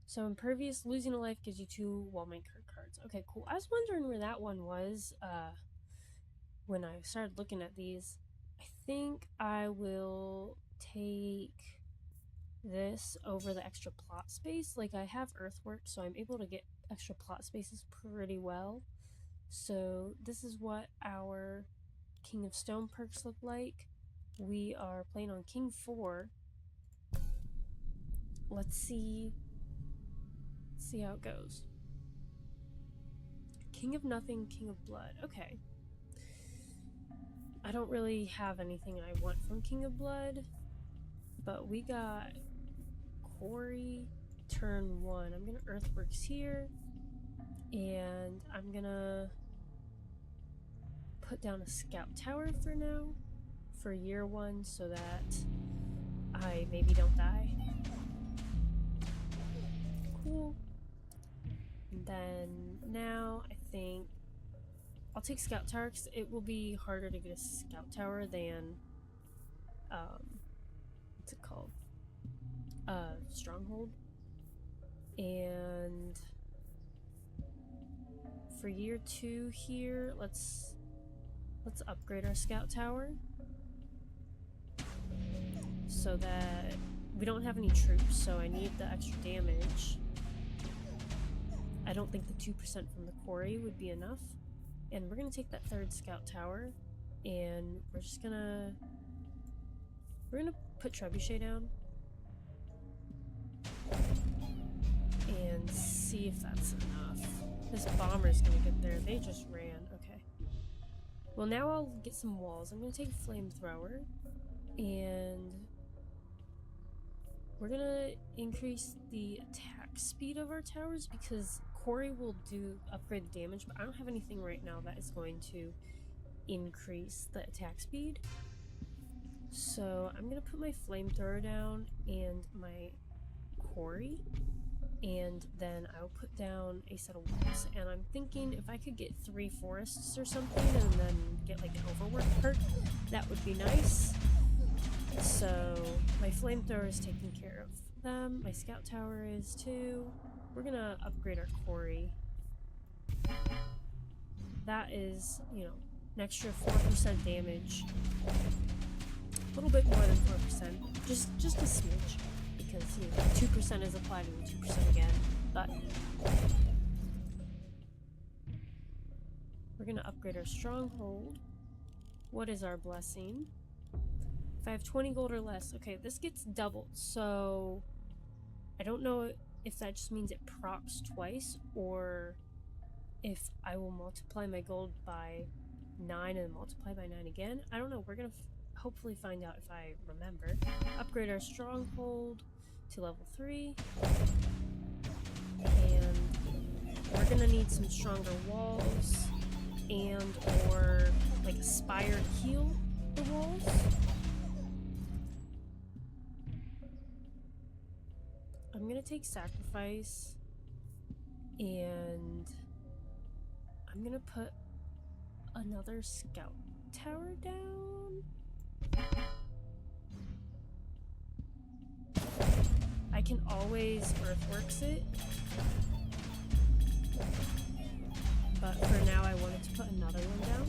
So impervious, losing a life gives you 2 wall maker cards. Okay, cool. I was wondering where that one was when I started looking at these. I think I will take this over the extra plot space. Like, I have earthwork, so I'm able to get extra plot spaces pretty well. So this is what our King of Stone perks look like. We are playing on King 4. Let's see how it goes. King of Nothing, King of Blood. Okay. I don't really have anything I want from King of Blood, but we got Quarry turn 1. I'm gonna Earthworks here, and I'm gonna put down a scout tower for now, for year 1, so that I maybe don't die. Cool. And then now I think I'll take scout tower because it will be harder to get a scout tower than what's it called? Stronghold. And for year 2 here, let's upgrade our scout tower so that we don't have any troops, so I need the extra damage. I don't think the 2% from the quarry would be enough. And we're gonna take that 3rd scout tower, and we're gonna put trebuchet down and see if that's enough. This bomber's gonna get there. They just ran. Okay. Well, now I'll get some walls. I'm gonna take flamethrower, and we're gonna increase the attack speed of our towers because quarry will do upgrade damage, but I don't have anything right now that is going to increase the attack speed. So I'm gonna put my flamethrower down and my quarry, and then I'll put down a set of walls. And I'm thinking if I could get 3 forests or something and then get like an overwork perk, that would be nice. So my flamethrower is taking care of them. My scout tower is too. We're gonna upgrade our quarry. That is, you know, an extra 4% damage. A little bit more than 4%. Just a smidge. Because, you know, 2% is applied and 2% again. But we're gonna upgrade our stronghold. What is our blessing? If I have 20 gold or less, okay, this gets doubled, so I don't know if that just means it procs twice, or if I will multiply my gold by 9 and multiply by 9 again. I don't know, we're gonna hopefully find out if I remember. Upgrade our stronghold to level 3, and we're gonna need some stronger walls, and or like a spire to heal the walls. I'm gonna take sacrifice, and I'm gonna put another scout tower down. I can always earthworks it, but for now I wanted to put another one down.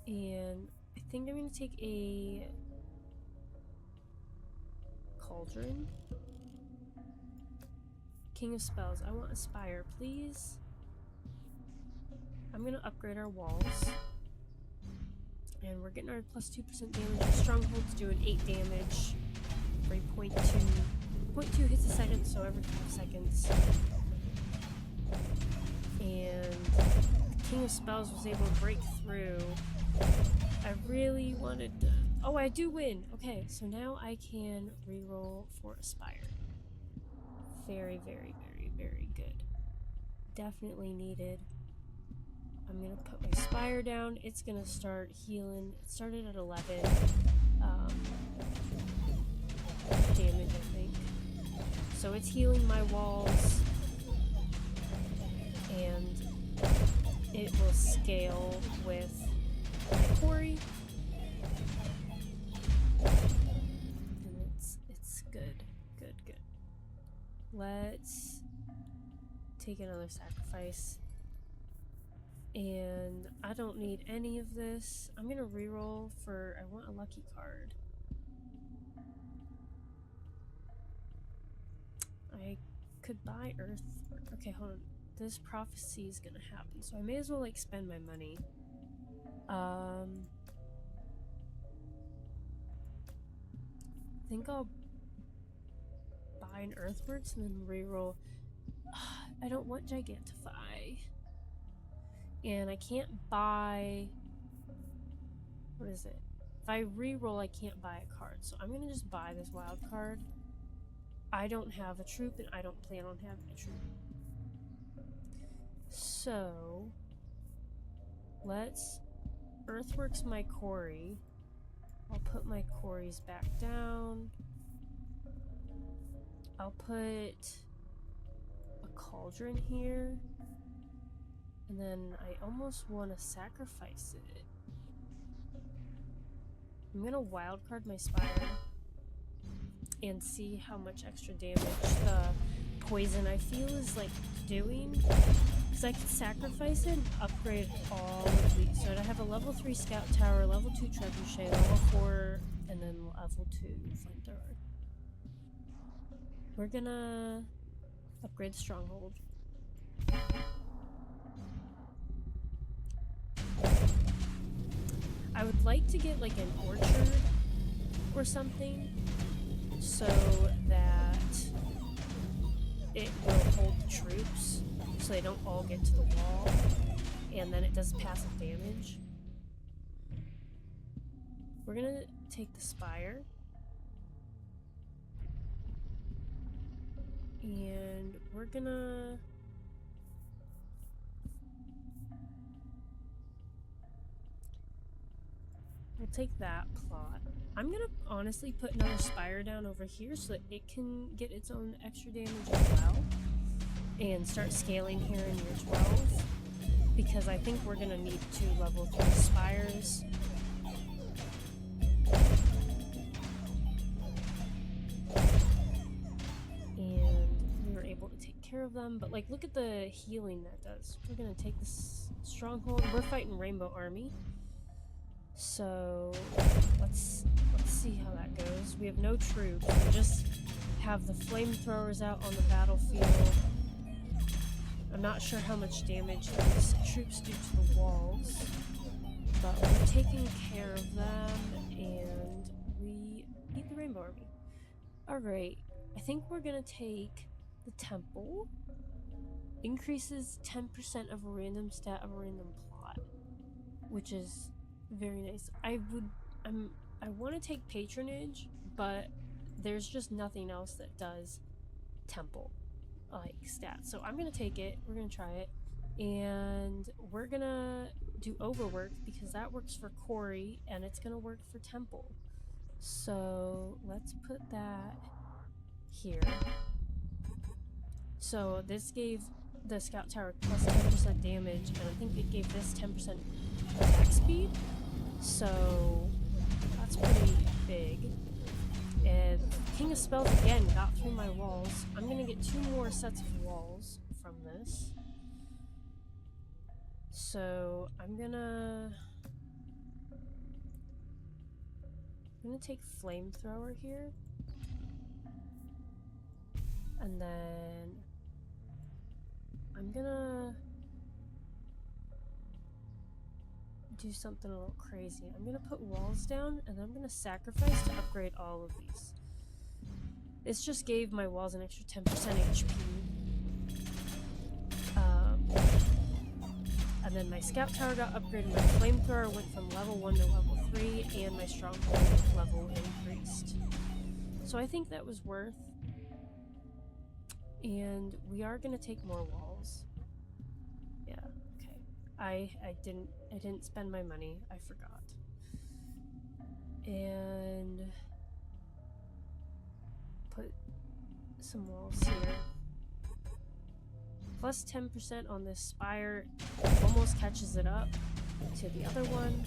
And I think I'm gonna take a cauldron. King of Spells. I want a spire, please. I'm gonna upgrade our walls. And we're getting our plus 2% damage. Our stronghold's doing 8 damage. For a 0.2. 0.2 hits a second, so every 5 seconds. And King of Spells was able to break through. I really wanted to... Oh, I do win! Okay, so now I can reroll for Aspire. Very, very, very, very good. Definitely needed. I'm gonna put my Spire down. It's gonna start healing. It started at 11 damage, I think. So it's healing my walls. And it will scale with my quarry. let's take another sacrifice. And I don't need any of this. I'm gonna reroll for, I want a lucky card. I could buy Earth. Okay, hold on. This prophecy is gonna happen, so I may as well like spend my money. I think I'll buy an Earthworks and then reroll. I don't want Gigantify. And I can't buy... What is it? If I reroll, I can't buy a card. So I'm gonna just buy this wild card. I don't have a troop, and I don't plan on having a troop. So... let's Earthworks my quarry. I'll put my quarries back down. I'll put a cauldron here. And then I almost want to sacrifice it. I'm gonna wildcard my Spire and see how much extra damage the poison I feel is like doing. Because I could sacrifice it and upgrade all of these. So I have a level 3 scout tower, level 2 trebuchet, level 4, and then level 2 flamethrower. We're gonna upgrade Stronghold. I would like to get like an orchard or something so that it will hold the troops so they don't all get to the wall, and then it does passive damage. We're gonna take the Spire and we're gonna we'll take that plot. I'm gonna honestly put another Spire down over here so that it can get its own extra damage as well. And start scaling here in year 12. Because I think we're gonna need 2 level 3 Spires. And we were able to take care of them. But like, look at the healing that does. We're gonna take this Stronghold. We're fighting Rainbow Army. So let's see how that goes. We have no troops. We just have the flamethrowers out on the battlefield. I'm not sure how much damage these troops do to the walls, but we're taking care of them, and we beat the Rainbow Army. Alright, I think we're gonna take the Temple. Increases 10% of a random stat of a random plot, which is very nice. I want to take Patronage, but there's just nothing else that does Temple like stats. So I'm gonna take it, we're gonna try it, and we're gonna do Overwork because that works for Quarry and it's gonna work for Temple. So let's put that here. So this gave the Scout Tower plus 10% damage, and I think it gave this 10% attack speed. So that's pretty big. And King of Spells again got through my walls. I'm gonna get 2 more sets of walls from this. So I'm gonna take Flamethrower here. And then I'm gonna do something a little crazy. I'm gonna put walls down, and then I'm gonna sacrifice to upgrade all of these. This just gave my walls an extra 10% HP. And then my Scout Tower got upgraded, my Flamethrower went from level 1 to level 3, and my Stronghold level increased. So I think that was worth. And we are gonna take more walls. Yeah, okay. I didn't spend my money. I forgot. And put some walls here. Plus 10% on this Spire almost catches it up to the other one.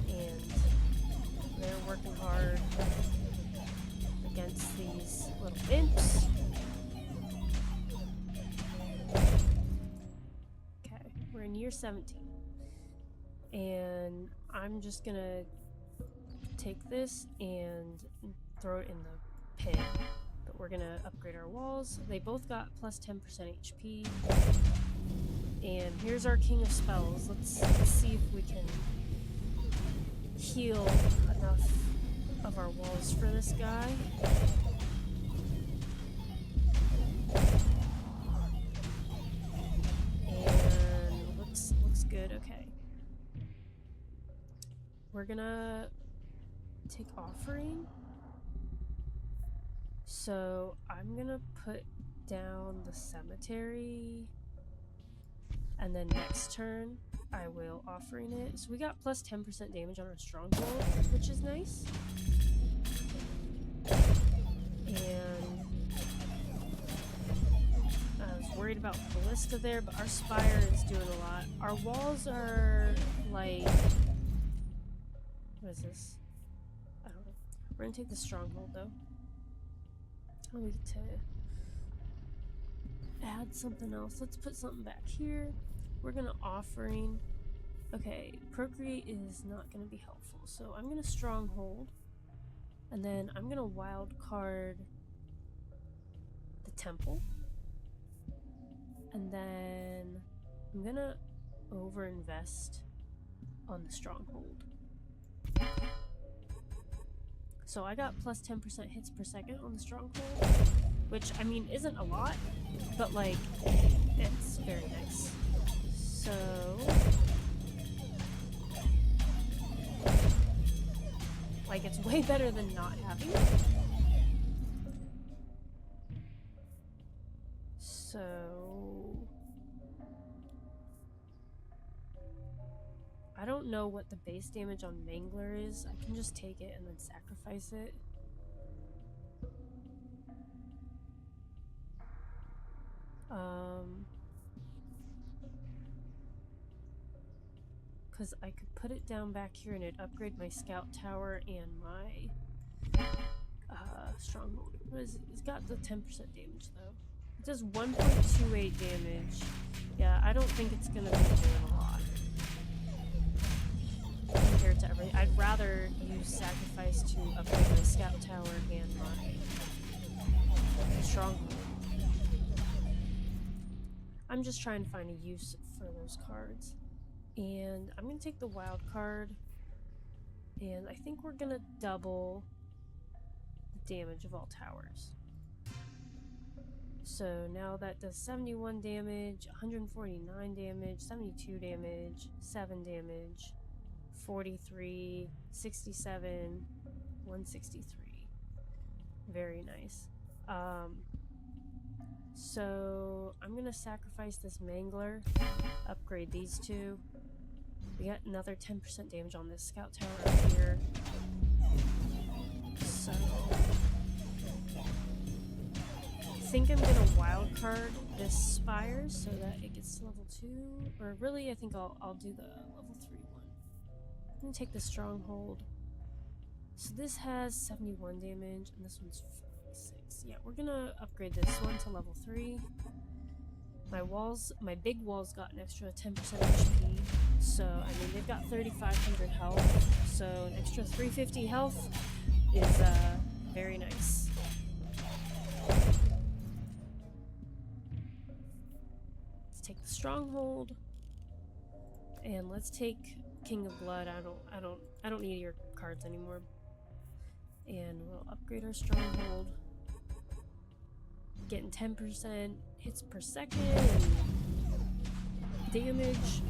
And they're working hard against these little imps. you're 17. And I'm just gonna take this and throw it in the pit. But we're gonna upgrade our walls. They both got plus 10% HP. And here's our King of Spells. Let's see if we can heal enough of our walls for this guy. And looks good. Okay. We're gonna take offering. So I'm gonna put down the cemetery, and then next turn I will offering it. So we got plus 10% damage on our stronghold, which is nice. And I was worried about Ballista there, but our Spire is doing a lot. Our walls are like, what is this? I don't know. We're gonna take the Stronghold though. I need to add something else. Let's put something back here. We're gonna offering. Okay, Procreate is not gonna be helpful, so I'm gonna Stronghold, and then I'm gonna wild card the Temple, and then I'm gonna overinvest on the Stronghold. So I got plus 10% hits per second on the Stronghold, which, I mean, isn't a lot, but, like, it's very nice. So like, it's way better than not having it. So I don't know what the base damage on Mangler is. I can just take it and then sacrifice it. Because I could put it down back here and it'd upgrade my scout tower and my stronghold. What is it? It's got the 10% damage though. It does 1.28 damage. Yeah, I don't think it's gonna be doing a lot compared to everything. I'd rather use sacrifice to upgrade my scout tower and my stronghold. I'm just trying to find a use for those cards. And I'm gonna take the wild card, and I think we're gonna double the damage of all towers. So now that does 71 damage, 149 damage, 72 damage, 7 damage, 43, 67, 163. Very nice. So I'm gonna sacrifice this Mangler, upgrade these two. We got another 10% damage on this scout tower up here. So I think I'm gonna wild card this Spire so that it gets to level 2. Or really, I think I'll do the level 3 one. I'm gonna take the Stronghold. So this has 71 damage and this one's 46. Yeah, we're gonna upgrade this one to level 3. My big walls got an extra 10% HP, so, I mean, they've got 3,500 health, so an extra 350 health is, very nice. Let's take the Stronghold, and let's take King of Blood. I don't need your cards anymore. And we'll upgrade our Stronghold. Getting 10% hits per second and damage.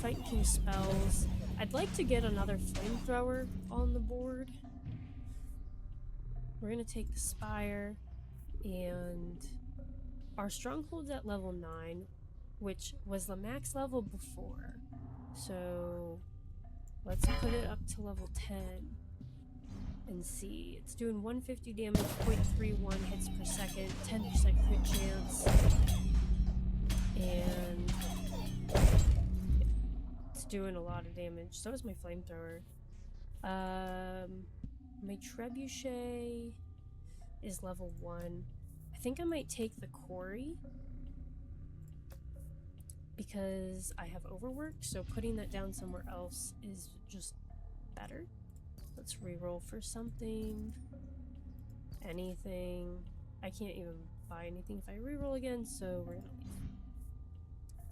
Fight King spells. I'd like to get another flamethrower on the board. We're gonna take the Spire, and our Stronghold's at level 9, which was the max level before. So let's put it up to level 10. And see, it's doing 150 damage, 0.31 hits per second, 10% crit chance, and it's doing a lot of damage. So is my flamethrower. My trebuchet is level 1. I think I might take the quarry because I have overworked, so putting that down somewhere else is just better. Let's reroll for something. Anything. I can't even buy anything if I reroll again, so we're gonna leave.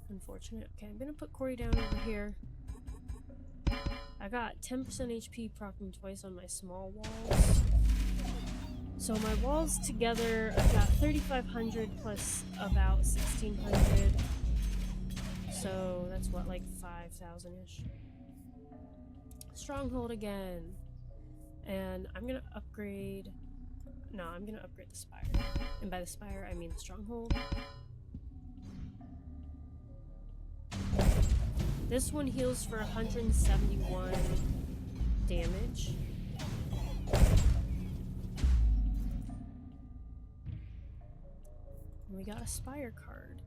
Unfortunate. Okay, I'm gonna put Corey down over here. I got 10% HP proccing twice on my small walls. So my walls together, I've got 3,500 plus about 1,600. So that's what, like 5,000-ish. Stronghold again. And I'm gonna upgrade... No, I'm gonna upgrade the Spire. And by the Spire, I mean the Stronghold. This one heals for 171 damage. And we got a Spire card.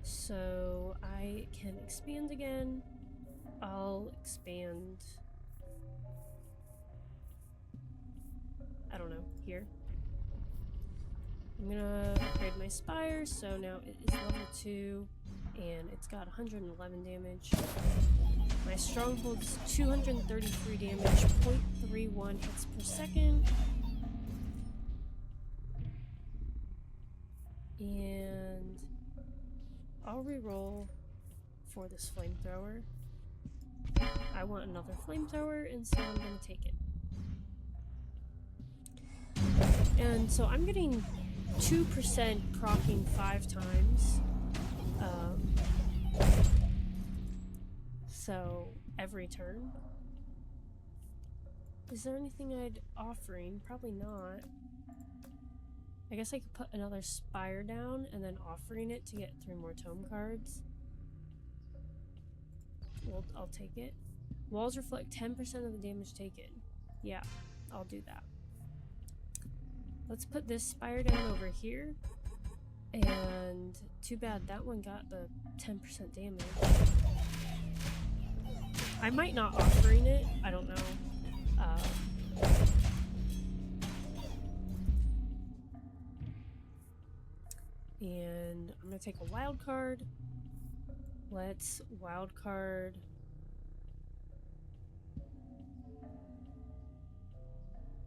So I can expand again. I'll expand... I don't know, here. I'm gonna upgrade my Spire, so now it is level 2, and it's got 111 damage. My Stronghold's 233 damage, 0.31 hits per second. And I'll reroll for this flamethrower. I want another flamethrower, and so I'm gonna take it. And so I'm getting 2% proccing 5 times. So every turn. Is there anything I'd offering? Probably not. I guess I could put another Spire down and then offering it to get 3 more tome cards. Well, I'll take it. Walls reflect 10% of the damage taken. Yeah, I'll do that. Let's put this Spire down over here. And too bad that one got the 10% damage. I might not offering it, I don't know. And I'm gonna take a wild card. Let's wild card.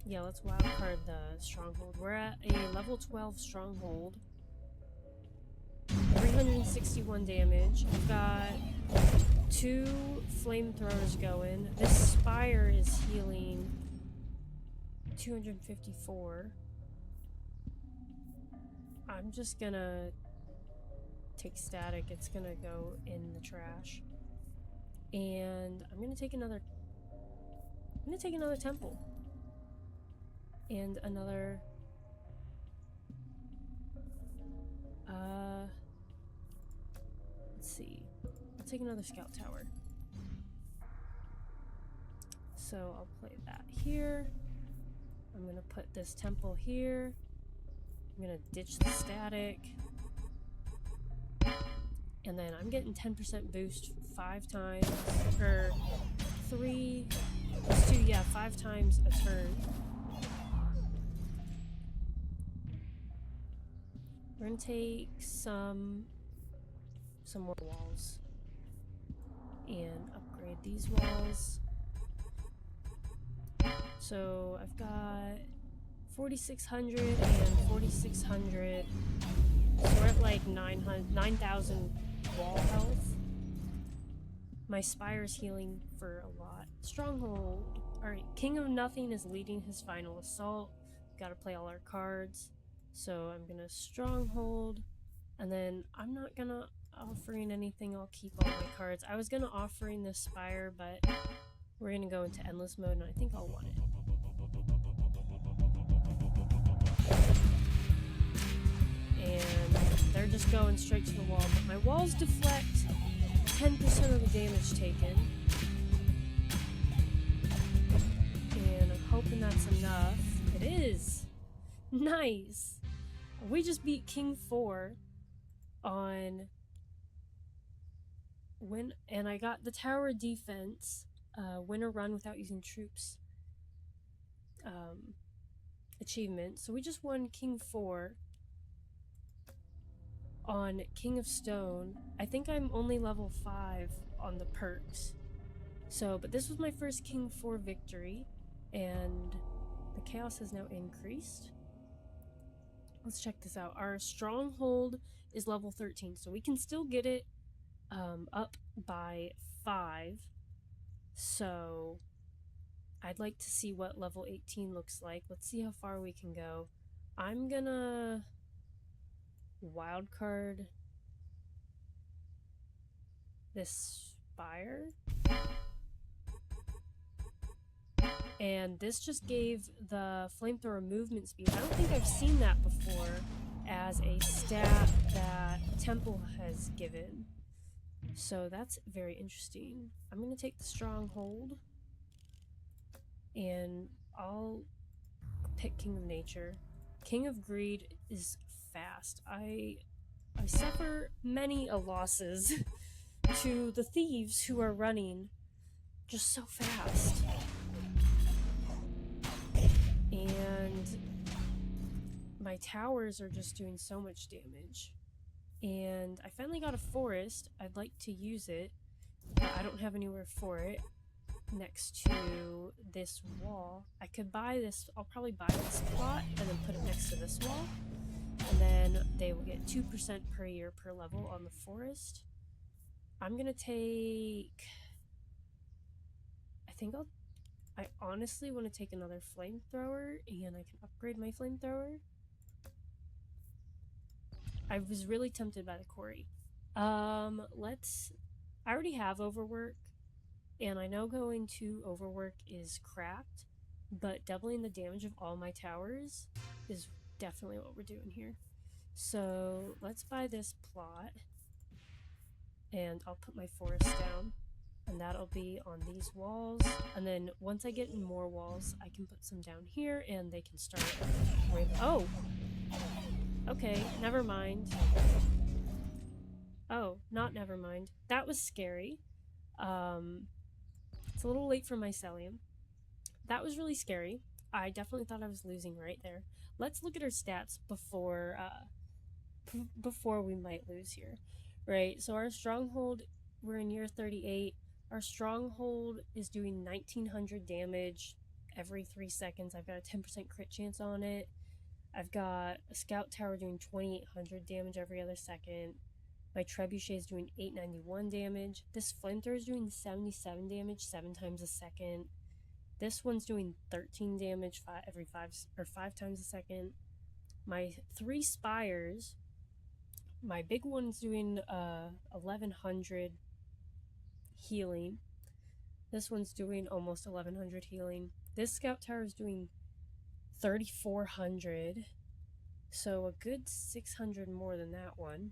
Yeah, let's wild card the Stronghold. We're at a level 12 Stronghold. 361 damage. I've got 2 flamethrowers going. This Spire is healing 254. I'm just gonna take static. It's gonna go in the trash. And I'm gonna take another temple. And another let's see. I'll take another scout tower. So I'll play that here. I'm gonna put this temple here. I'm gonna ditch the static. And then I'm getting 10% boost 5 times, or 3, let's do, yeah, 5 times a turn. We're gonna take some more walls and upgrade these walls. So I've got 4,600 and 4,600. So we're at like 9,000 wall health. My Spire's healing for a lot. Stronghold. Alright, King of Nothing is leading his final assault. Gotta play all our cards. So I'm gonna Stronghold. And then I'm not gonna offering anything. I'll keep all my cards. I was gonna offering this Spire, but we're gonna go into endless mode, and I think I'll want it. And they're just going straight to the wall. But my walls deflect 10% of the damage taken. And I'm hoping that's enough. It is! Nice! We just beat King 4 on win, and I got the tower defense, win or run without using troops achievement. So we just won King 4. on King of Stone. I think I'm only level 5 on the perks. So, but this was my first King 4 victory, and the chaos has now increased. Let's check this out. Our Stronghold is level 13, so we can still get it up by 5. So, I'd like to see what level 18 looks like. Let's see how far we can go. I'm gonna wildcard this spire. And this just gave the flamethrower movement speed. I don't think I've seen that before as a stat that Temple has given. So that's very interesting. I'm going to take the Stronghold. And I'll pick King of Nature. King of Greed is fast. I suffer many losses to the thieves who are running just so fast. And my towers are just doing so much damage. And I finally got a forest. I'd like to use it, but I don't have anywhere for it next to this wall. I could buy this, I'll probably buy this plot and then put it next to this wall. And then they will get 2% per year per level on the forest. I'm gonna take... I honestly want to take another flamethrower, and I can upgrade my flamethrower. I was really tempted by the quarry. I already have overwork, and I know going to overwork is cracked, but doubling the damage of all my towers is definitely what we're doing here. So let's buy this plot, and I'll put my forest down, and that'll be on these walls. And then once I get more walls, I can put some down here, and they can start with... Oh! Okay, never mind. Oh, not never mind. That was scary. It's a little late for mycelium. That was really scary. I definitely thought I was losing right there. Let's look at our stats before we might lose here. Right, so our Stronghold, we're in year 38. Our Stronghold is doing 1900 damage every 3 seconds. I've got a 10% crit chance on it. I've got a Scout Tower doing 2800 damage every other second. My Trebuchet is doing 891 damage. This Flamethrower is doing 77 damage 7 times a second. This one's doing 13 damage every 5 times a second. My 3 Spires, my big one's doing 1100 healing. This one's doing almost 1100 healing. This Scout Tower is doing 3400, so a good 600 more than that one.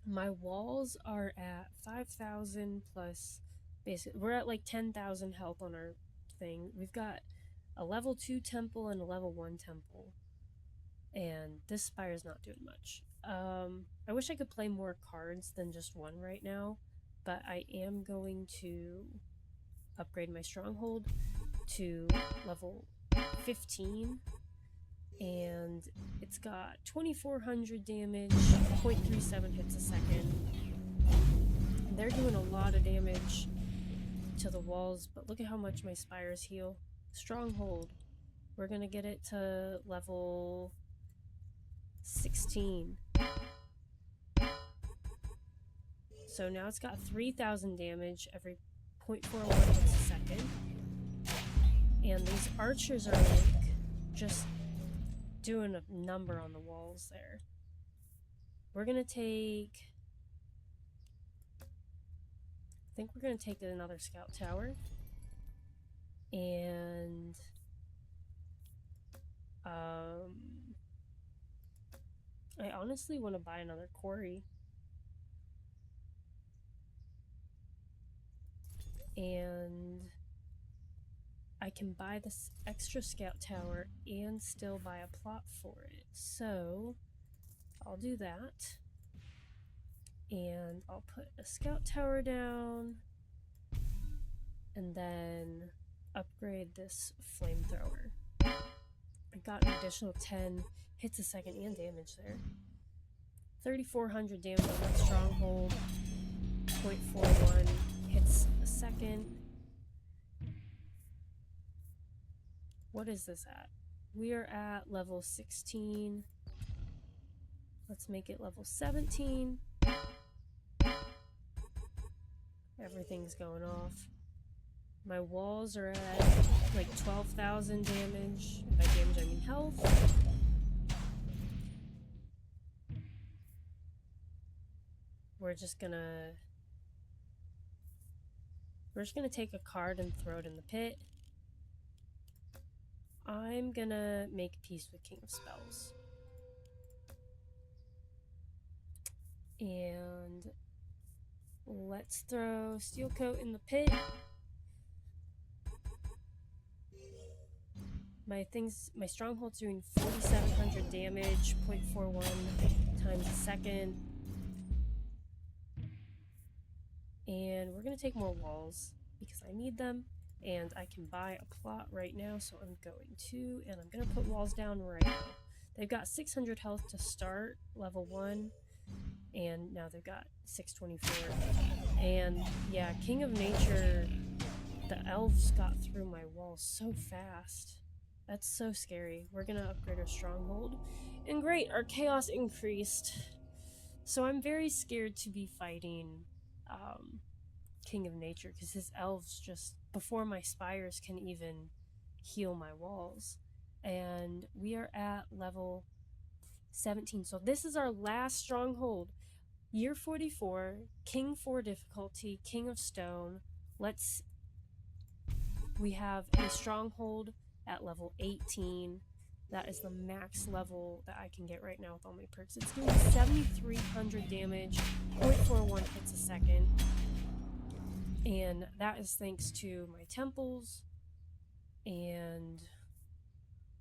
My walls are at 5,000 plus, basically, we're at like 10,000 health on our thing. We've got a level 2 temple and a level 1 temple, and this spire's not doing much. I wish I could play more cards than just one right now, but I am going to upgrade my Stronghold to level 15, and it's got 2400 damage, 0.37 hits a second. They're doing a lot of damage to the walls, but look at how much my spires heal. Stronghold, we're gonna get it to level 16. So now it's got 3000 damage every 0.41 hits a second. And these archers are like just doing a number on the walls there. We're gonna take... I think we're gonna take another Scout Tower. And... I honestly want to buy another quarry. And I can buy this extra Scout Tower and still buy a plot for it. So I'll do that. And I'll put a Scout Tower down. And then upgrade this Flamethrower. I got an additional 10 hits a second and damage there. 3,400 damage on that stronghold. 0.41 hits a second. What is this at? We are at level 16. Let's make it level 17. Everything's going off. My walls are at like 12,000 damage. By damage, I mean health. We're just gonna take a card and throw it in the pit. I'm gonna make peace with King of Spells. And let's throw Steel Coat in the pit. My stronghold's doing 4,700 damage, 0.41 times a second. And we're gonna take more walls because I need them. And I can buy a plot right now, so I'm going to. And I'm gonna put walls down right now. They've got 600 health to start, level 1. And now they've got 624. And yeah, King of Nature, the elves got through my walls so fast. That's so scary. We're gonna upgrade our stronghold. And great, our chaos increased. So I'm very scared to be fighting King of Nature, because his elves just, before my spires can even heal my walls. And we are at level 17. So this is our last stronghold. Year 44, King 4 difficulty, King of Stone. We have a stronghold at level 18. That is the max level that I can get right now with all my perks. It's doing 7,300 damage, 0.41 hits a second. And that is thanks to my temples. And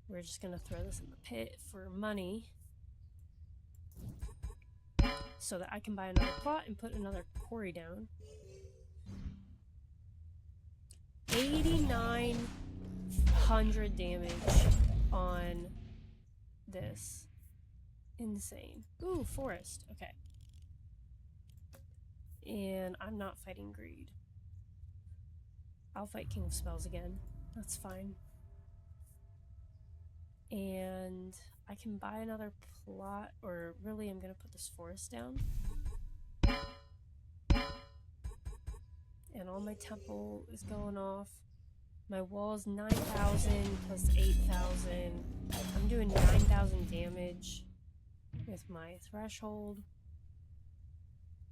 we're just gonna throw this in the pit for money, so that I can buy another plot and put another quarry down. 8,900 damage on this. Insane. Ooh, forest. Okay. And I'm not fighting greed. I'll fight King of Spells again. That's fine. And I can buy another plot, or really I'm gonna put this forest down. And all my temple is going off. My wall is 9,000 plus 8,000. I'm doing 9,000 damage with my threshold.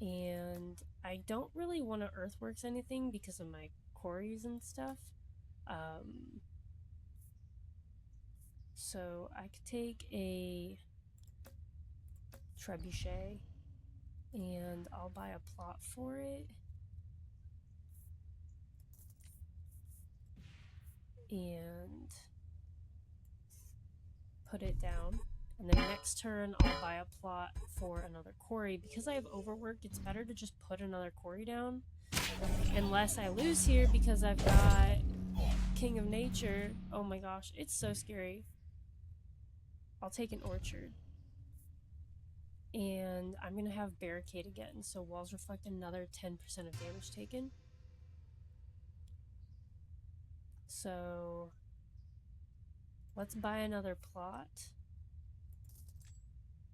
And I don't really want to earthworks anything because of my quarries and stuff. So I could take a trebuchet and I'll buy a plot for it. And put it down. And then next turn I'll buy a plot for another quarry. Because I have overwork, it's better to just put another quarry down. Unless I lose here because I've got King of Nature. Oh my gosh, it's so scary. I'll take an orchard. And I'm gonna have barricade again, so walls reflect another 10% of damage taken. So let's buy another plot.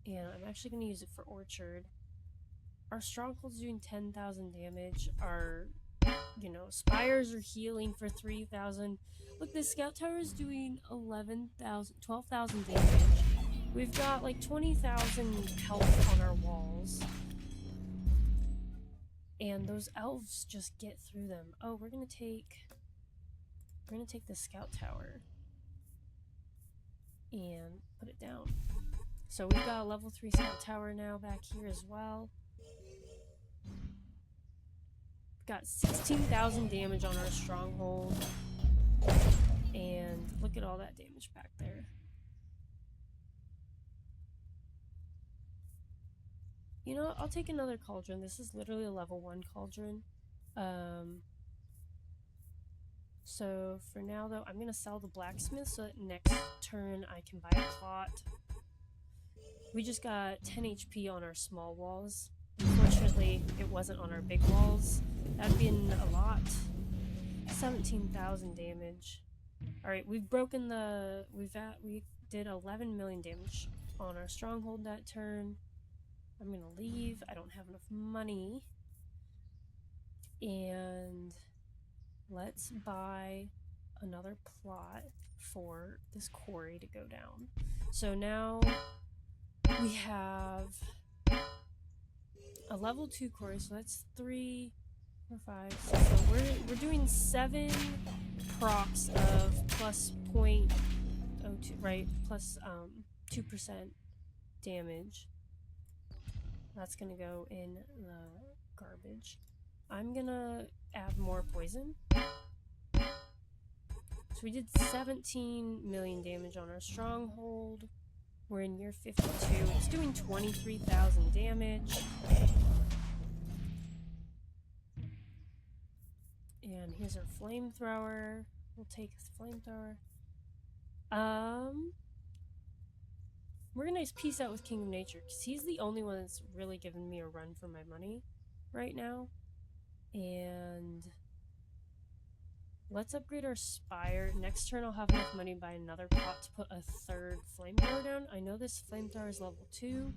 And I'm actually gonna use it for orchard. Our stronghold's doing 10,000 damage. Our, spires are healing for 3,000. Look, this scout tower is doing 12,000 damage. We've got like 20,000 health on our walls. And those elves just get through them. Oh, we're gonna take the scout tower and put it down. So we've got a level 3 scout tower now back here as well. We've got 16,000 damage on our stronghold. And look at all that damage back there. You know, I'll take another cauldron. This is literally a level 1 cauldron. So for now though, I'm gonna sell the blacksmith so that next turn I can buy a plot. We just got 10 HP on our small walls. Unfortunately, it wasn't on our big walls. That'd been a lot. 17,000 damage. Alright, we've broken the... we did 11 million damage on our stronghold that turn. I'm gonna leave. I don't have enough money. And let's buy another plot for this quarry to go down. So now we have a level 2 quarry, so that's 3, 4, 5, 6. So we're doing 7 procs of plus 0.02, right? Plus 2% damage. That's gonna go in the garbage. I'm gonna add more poison. So we did 17 million damage on our stronghold. We're in year 52. It's doing 23,000 damage. And here's our flamethrower. We'll take this flamethrower. We're gonna peace out with King of Nature, because he's the only one that's really giving me a run for my money right now. And let's upgrade our Spire. Next turn I'll have enough money to buy another pot to put a 3rd flamethrower down. I know this flamethrower is level 2,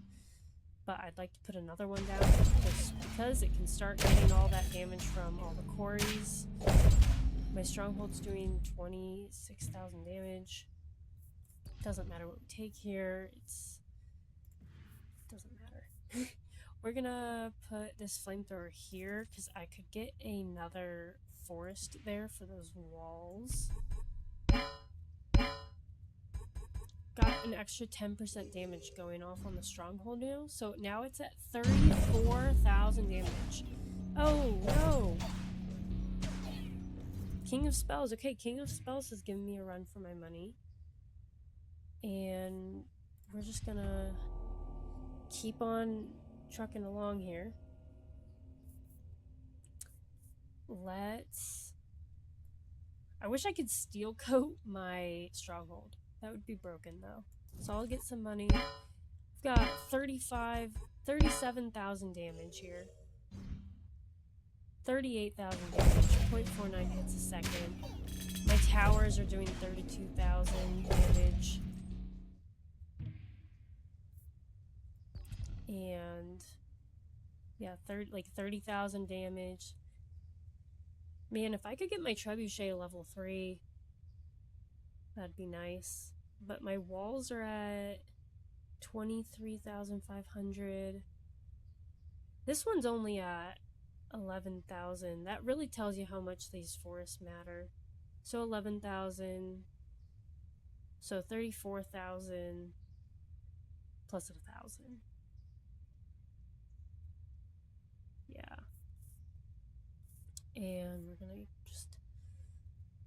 but I'd like to put another one down just because it can start getting all that damage from all the quarries. My stronghold's doing 26,000 damage. Doesn't matter what we take here. Doesn't matter. We're gonna put this flamethrower here because I could get another forest there for those walls. Got an extra 10% damage going off on the stronghold now, so now it's at 34,000 damage. Oh no! King of Spells. Okay, King of Spells is giving me a run for my money. And we're just gonna keep on trucking along here. I wish I could steel coat my stronghold. That would be broken though. So I'll get some money. We've got 37,000 damage here. 38,000 damage, 0.49 hits a second. My towers are doing 32,000 damage. And yeah, 30,000 damage. Man, if I could get my trebuchet level 3, that'd be nice. But my walls are at 23,500. This one's only at 11,000. That really tells you how much these forests matter. So 11,000. So 34,000 plus 1,000. Yeah. And we're gonna just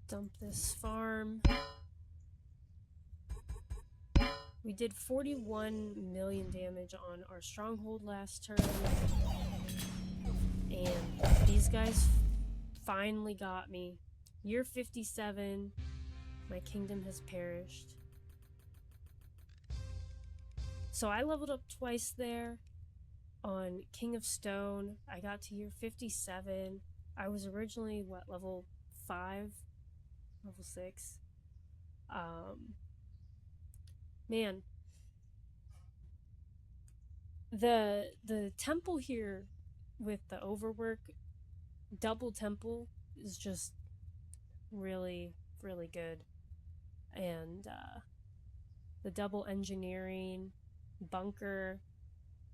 dump this farm. We did 41 million damage on our stronghold last turn. And these guys finally got me. Year 57, my kingdom has perished. So I leveled up twice there. On King of Stone, I got to year 57. I was originally, level 5? Level 6? Man. The temple here with the overwork, double temple, is just really, really good. And the double engineering, bunker,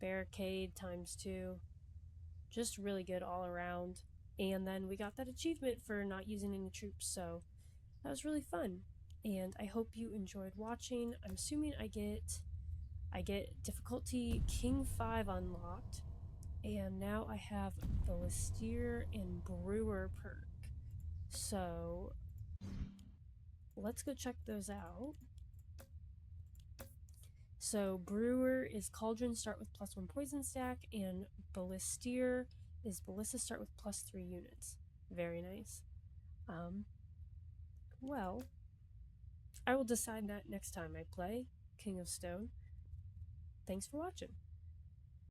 barricade ×2, just really good all around. And then we got that achievement for not using any troops, so that was really fun. And I hope you enjoyed watching. I'm assuming I get difficulty King 5 unlocked, and now I have Ballisteer and Brewer perk. So let's go check those out. So Brewer is Cauldron start with +1 poison stack, and Ballisteer is Ballista start with +3 units. Very nice. Well, I will decide that next time I play King of Stone. thanks for watching.